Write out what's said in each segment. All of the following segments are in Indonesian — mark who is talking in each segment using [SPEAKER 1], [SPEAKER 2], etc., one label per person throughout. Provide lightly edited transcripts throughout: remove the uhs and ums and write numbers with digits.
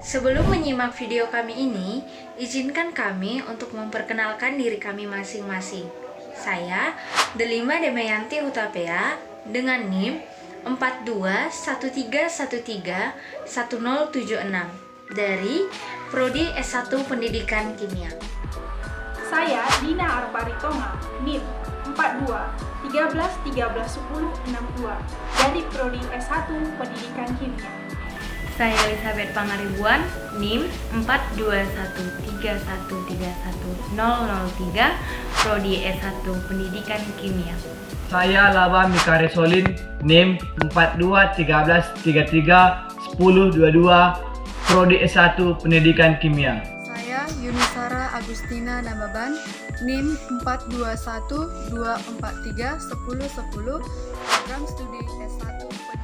[SPEAKER 1] Sebelum menyimak video kami ini, izinkan kami untuk memperkenalkan diri kami masing-masing. Saya, Delima Damayanti Hutapea, dengan NIM 4213131076 dari Prodi S1 Pendidikan Kimia.
[SPEAKER 2] Saya Dina Arparitonga, NIM 4213131062 dari Prodi S1 Pendidikan Kimia.
[SPEAKER 3] Saya Elizabeth Pangaribuan, NIM 4213131003, Prodi S1 Pendidikan Kimia.
[SPEAKER 4] Saya Laba Mikare Solin, NIM 4213331022, Prodi S1 Pendidikan Kimia.
[SPEAKER 5] Saya Yunisara Agustina Namaban, NIM 4212431010, Program Studi S1 Pendidikan.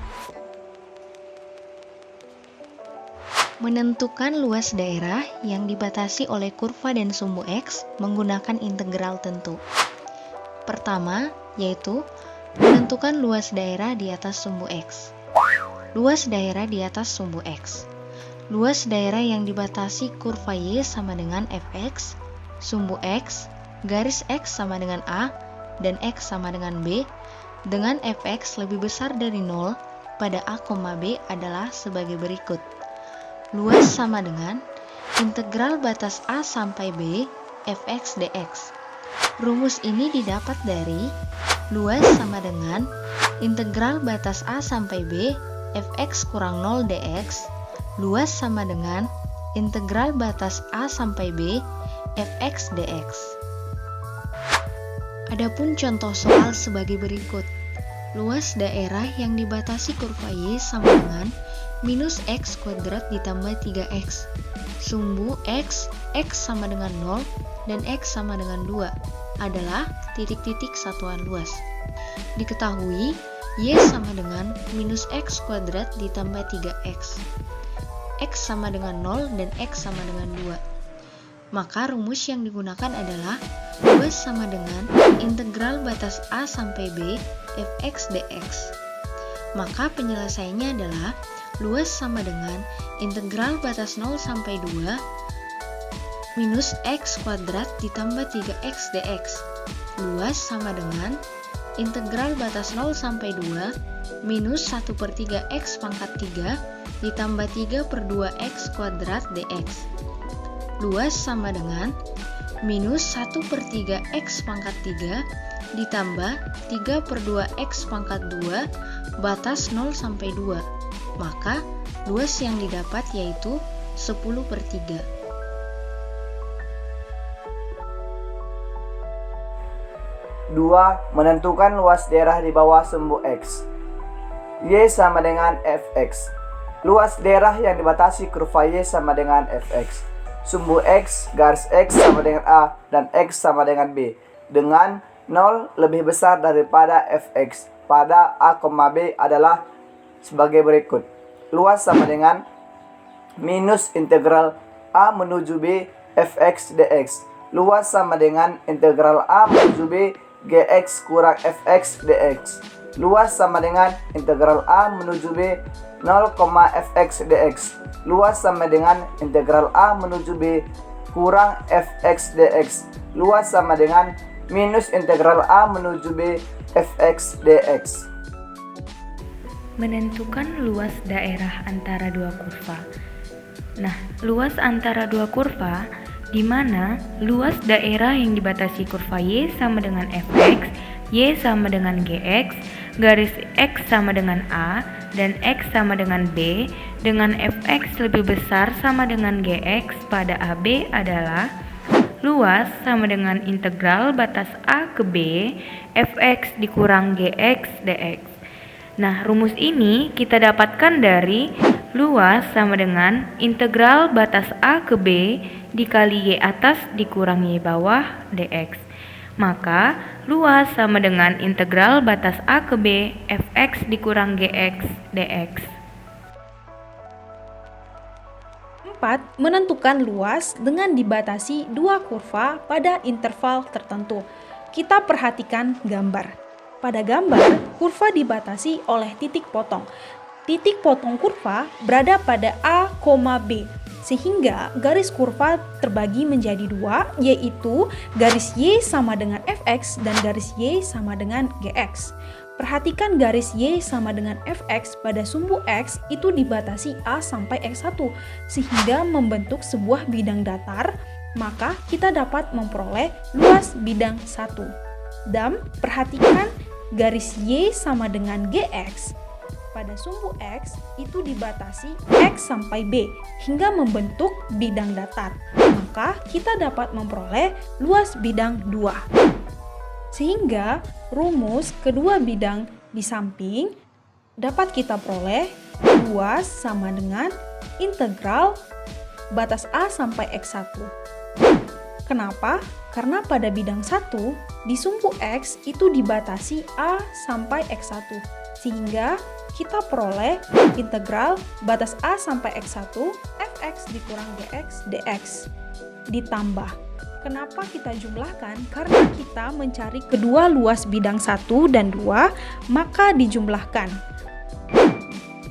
[SPEAKER 6] Menentukan luas daerah yang dibatasi oleh kurva dan sumbu X menggunakan integral tentu. Pertama, yaitu menentukan luas daerah di atas sumbu X. Luas daerah di atas sumbu X. Luas daerah yang dibatasi kurva Y sama dengan fx, sumbu X, garis X sama dengan A, dan X sama dengan B, dengan fx lebih besar dari 0 pada A, B adalah sebagai berikut. Luas sama dengan integral batas A sampai B fx dx. Rumus ini didapat dari luas sama dengan integral batas A sampai B fx kurang 0 dx. Luas sama dengan integral batas A sampai B fx dx. Adapun contoh soal sebagai berikut. Luas daerah yang dibatasi kurva Y sama dengan minus X kuadrat ditambah 3X. Sumbu X sama dengan 0, dan X sama dengan 2 adalah titik-titik satuan luas. Diketahui Y sama dengan minus X kuadrat ditambah 3X. X sama dengan 0 dan X sama dengan 2. Maka rumus yang digunakan adalah luas sama dengan integral batas A sampai B fx dx. Maka penyelesaiannya adalah luas sama dengan integral batas 0 sampai 2 minus X kuadrat ditambah 3X dx. Luas sama dengan integral batas 0 sampai 2 minus 1/3 X pangkat 3 ditambah 3/2X kuadrat dx. Luas sama dengan minus 1/3 X pangkat 3 ditambah 3/2X pangkat 2 batas 0 sampai 2. Maka luas yang didapat yaitu 10/3.
[SPEAKER 4] Dua, menentukan luas daerah di bawah sumbu X. Y sama dengan fx. Luas daerah yang dibatasi kurva Y sama dengan fx. Sumbu X, garis X sama dengan A, dan X sama dengan B, dengan 0 lebih besar daripada fx pada A, B adalah sebagai berikut. Luas sama dengan minus integral A menuju B fx dx. Luas sama dengan integral A menuju B gx kurang fx dx. Luas sama dengan integral A menuju B 0, fx dx. Luas sama dengan integral A menuju B kurang fx dx. Luas sama dengan minus integral A menuju B fx dx.
[SPEAKER 3] Menentukan luas daerah antara dua kurva. Nah, luas antara dua kurva di mana luas daerah yang dibatasi kurva Y sama dengan fx, Y sama dengan gx, garis X sama dengan A, dan X sama dengan B, dengan fx lebih besar sama dengan gx pada AB adalah luas sama dengan integral batas A ke B fx dikurang gx dx. Nah, rumus ini kita dapatkan dari luas sama dengan integral batas A ke B dikali Y atas dikurang Y bawah dx. Maka luas sama dengan integral batas A ke B fx dikurang gx dx.
[SPEAKER 2] 4. Menentukan luas dengan dibatasi dua kurva pada interval tertentu. Kita perhatikan gambar. Pada gambar, kurva dibatasi oleh titik potong. Titik potong kurva berada pada A, B. sehingga garis kurva terbagi menjadi dua, yaitu garis Y sama dengan Fx dan garis Y sama dengan Gx. Perhatikan garis Y sama dengan Fx pada sumbu X itu dibatasi A sampai X1, sehingga membentuk sebuah bidang datar, maka kita dapat memperoleh luas bidang 1. Dan perhatikan garis Y sama dengan Gx pada sumbu X itu dibatasi X sampai B hingga membentuk bidang datar, maka kita dapat memperoleh luas bidang 2. Sehingga rumus kedua bidang di samping dapat kita peroleh luas sama dengan integral batas A sampai X1. Kenapa? Karena pada bidang 1 di sumbu X itu dibatasi A sampai X1, sehingga kita peroleh integral batas A sampai X1 Fx dikurang Gx dx. Ditambah, kenapa kita jumlahkan? Karena kita mencari kedua luas bidang 1 dan 2, maka dijumlahkan.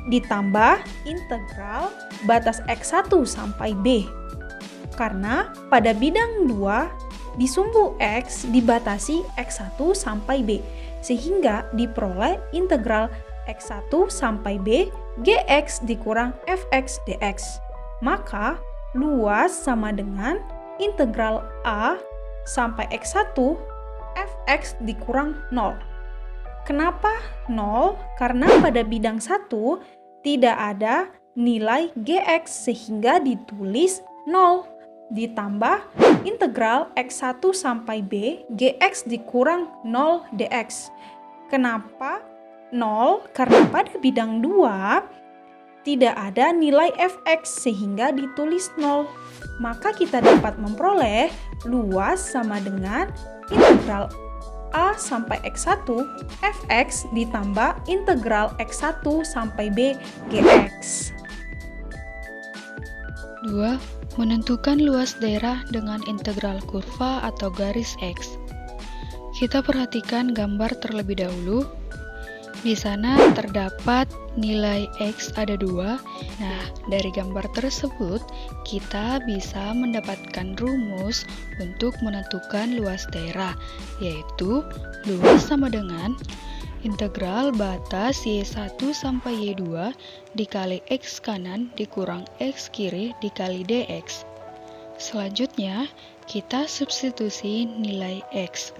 [SPEAKER 2] Ditambah integral batas X1 sampai B. Karena pada bidang 2 di sumbu X dibatasi X1 sampai B, sehingga diperoleh integral X1 sampai B Gx dikurang Fx dx. Maka luas sama dengan integral A sampai X1 Fx dikurang 0. Kenapa 0? Karena pada bidang 1 tidak ada nilai Gx sehingga ditulis 0. Ditambah integral X1 sampai B Gx dikurang 0 dx. Kenapa 0? Karena pada bidang 2 tidak ada nilai Fx sehingga ditulis 0. Maka kita dapat memperoleh luas sama dengan integral A sampai X1 Fx ditambah integral X1 sampai B Gx.
[SPEAKER 6] 2. Menentukan luas daerah dengan integral kurva atau garis X. Kita perhatikan gambar terlebih dahulu. Di sana terdapat nilai X ada 2. Nah, dari gambar tersebut kita bisa mendapatkan rumus untuk menentukan luas daerah, yaitu luas sama dengan integral batas Y1 sampai Y2 dikali X kanan dikurang X kiri dikali dx. Selanjutnya, kita substitusi nilai X.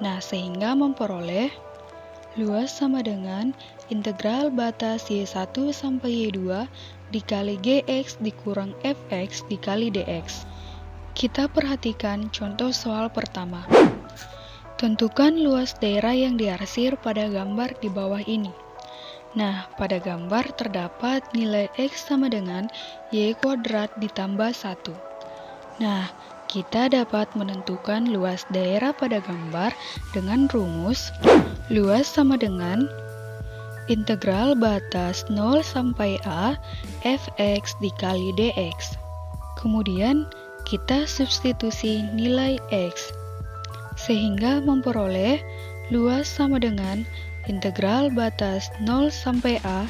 [SPEAKER 6] Nah, sehingga memperoleh luas sama dengan integral batas Y1 sampai Y2 dikali Gx dikurang Fx dikali dx. Kita perhatikan contoh soal pertama. Tentukan luas daerah yang diarsir pada gambar di bawah ini. Nah, pada gambar terdapat nilai X sama dengan Y kuadrat ditambah 1. Nah, kita dapat menentukan luas daerah pada gambar dengan rumus luas sama dengan integral batas 0 sampai A Fx dikali dx. Kemudian, kita substitusi nilai X, sehingga memperoleh luas sama dengan integral batas 0 sampai A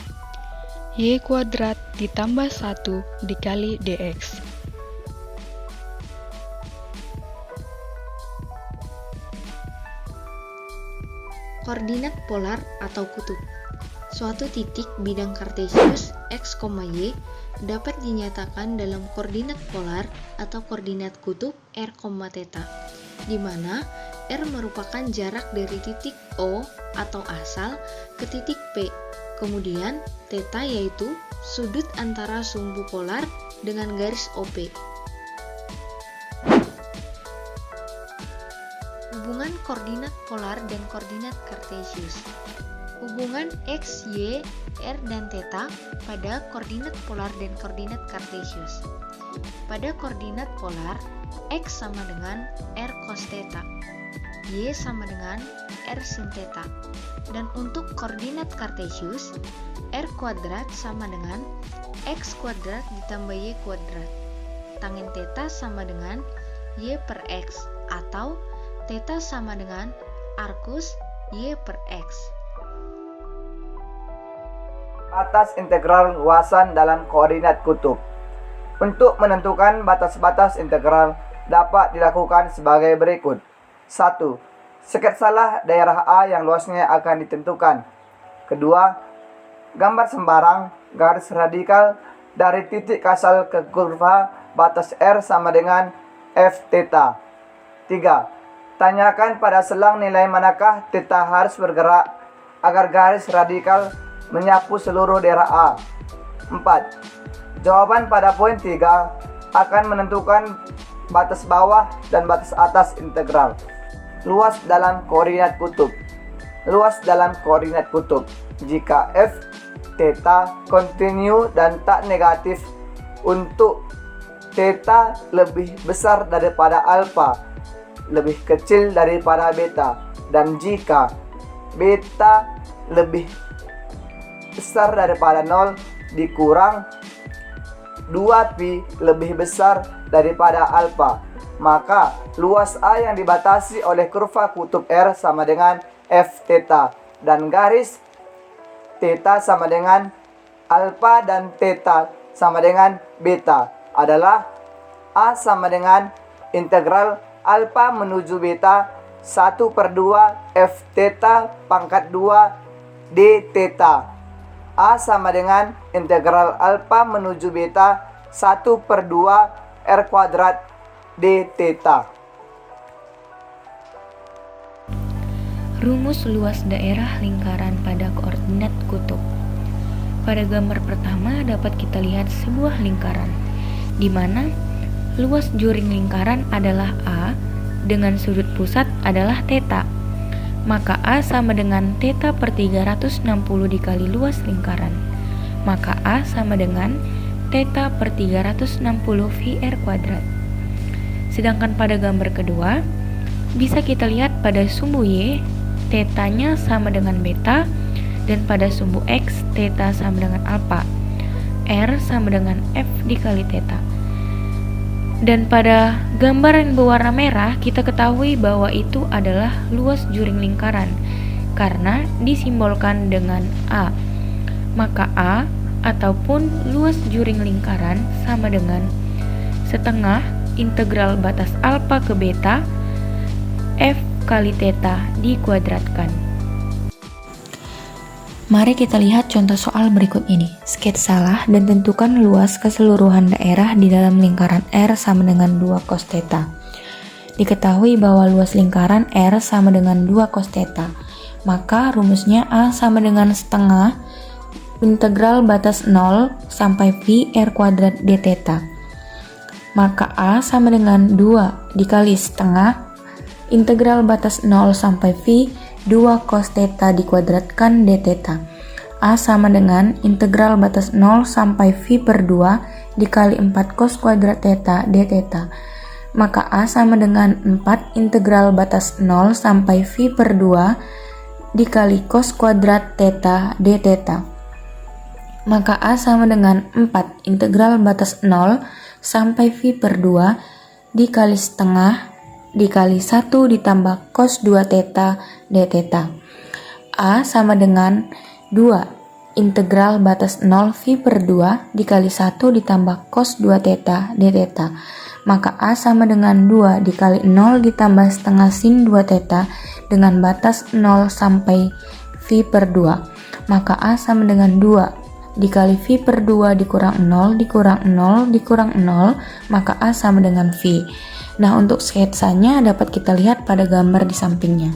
[SPEAKER 6] Y kuadrat ditambah 1 dikali dx.
[SPEAKER 7] Koordinat polar atau kutub. Suatu titik bidang kartesius x, y dapat dinyatakan dalam koordinat polar atau koordinat kutub r, θ, di mana r merupakan jarak dari titik O atau asal ke titik P. Kemudian θ yaitu sudut antara sumbu polar dengan garis OP. Hubungan koordinat polar dan koordinat kartesius. Hubungan x, y, r, dan θ pada koordinat polar dan koordinat kartesius. Pada koordinat polar, x sama dengan r cos θ, y sama dengan r sin θ. Dan untuk koordinat kartesius, r kuadrat sama dengan x kuadrat ditambah y kuadrat. Tangen θ sama dengan y per x, atau θ sama dengan arcus y per x.
[SPEAKER 4] Atas integral luasan dalam koordinat kutub. Untuk menentukan batas-batas integral dapat dilakukan sebagai berikut. 1. Sketsalah daerah A yang luasnya akan ditentukan. Kedua, gambar sembarang garis radikal dari titik asal ke kurva batas R sama dengan f theta. 3. Tanyakan pada selang nilai manakah theta harus bergerak agar garis radikal menyapu seluruh daerah A. 4. Jawaban pada poin 3 akan menentukan batas bawah dan batas atas integral. Luas dalam koordinat kutub. Luas dalam koordinat kutub. Jika f theta kontinu dan tak negatif untuk theta lebih besar daripada alfa, lebih kecil daripada beta, dan jika beta lebih besar daripada 0 dikurang 2pi lebih besar daripada alfa, maka luas A yang dibatasi oleh kurva kutub R sama dengan f theta dan garis theta sama dengan alfa dan theta sama dengan beta adalah A sama dengan integral alfa menuju beta 1/2 f theta pangkat 2 d theta. A sama dengan integral alfa menuju beta 1/2 r kuadrat d theta.
[SPEAKER 3] Rumus luas daerah lingkaran pada koordinat kutub. Pada gambar pertama dapat kita lihat sebuah lingkaran, di mana luas juring lingkaran adalah A dengan sudut pusat adalah theta. Maka A sama dengan theta per 360 dikali luas lingkaran. Maka A sama dengan theta per 360 pi r kuadrat. Sedangkan pada gambar kedua, bisa kita lihat pada sumbu Y, theta-nya sama dengan beta, dan pada sumbu X, theta sama dengan alpha. R sama dengan F dikali theta. Dan pada gambar yang berwarna merah, kita ketahui bahwa itu adalah luas juring lingkaran, karena disimbolkan dengan A. Maka A ataupun luas juring lingkaran sama dengan setengah integral batas alfa ke beta F kali theta dikuadratkan. Mari kita lihat contoh soal berikut ini. Sketsalah dan tentukan luas keseluruhan daerah di dalam lingkaran R sama dengan 2 cos theta. Diketahui bahwa luas lingkaran R sama dengan 2 cos theta. Maka rumusnya A sama dengan setengah integral batas 0 sampai pi r kuadrat d theta. Maka A sama dengan 2 dikali setengah integral batas 0 sampai pi 2 cos theta dikuadratkan d theta. A sama dengan integral batas 0 sampai pi per 2 dikali 4 cos kuadrat theta d theta. Maka A sama dengan 4 integral batas 0 sampai pi per 2 dikali cos kuadrat theta d theta. Maka A sama dengan 4 integral batas 0 sampai pi per 2 dikali setengah dikali 1 ditambah cos 2 theta d theta. A sama dengan 2 integral batas 0 pi per 2 dikali 1 ditambah cos 2 theta d theta. Maka A sama dengan 2 dikali 0 ditambah setengah sin 2 theta dengan batas 0 sampai pi per 2. Maka A sama dengan 2 dikali pi per 2 dikurang 0 dikurang 0 dikurang 0, maka A sama dengan pi. Nah, untuk sketsanya dapat kita lihat pada gambar di sampingnya.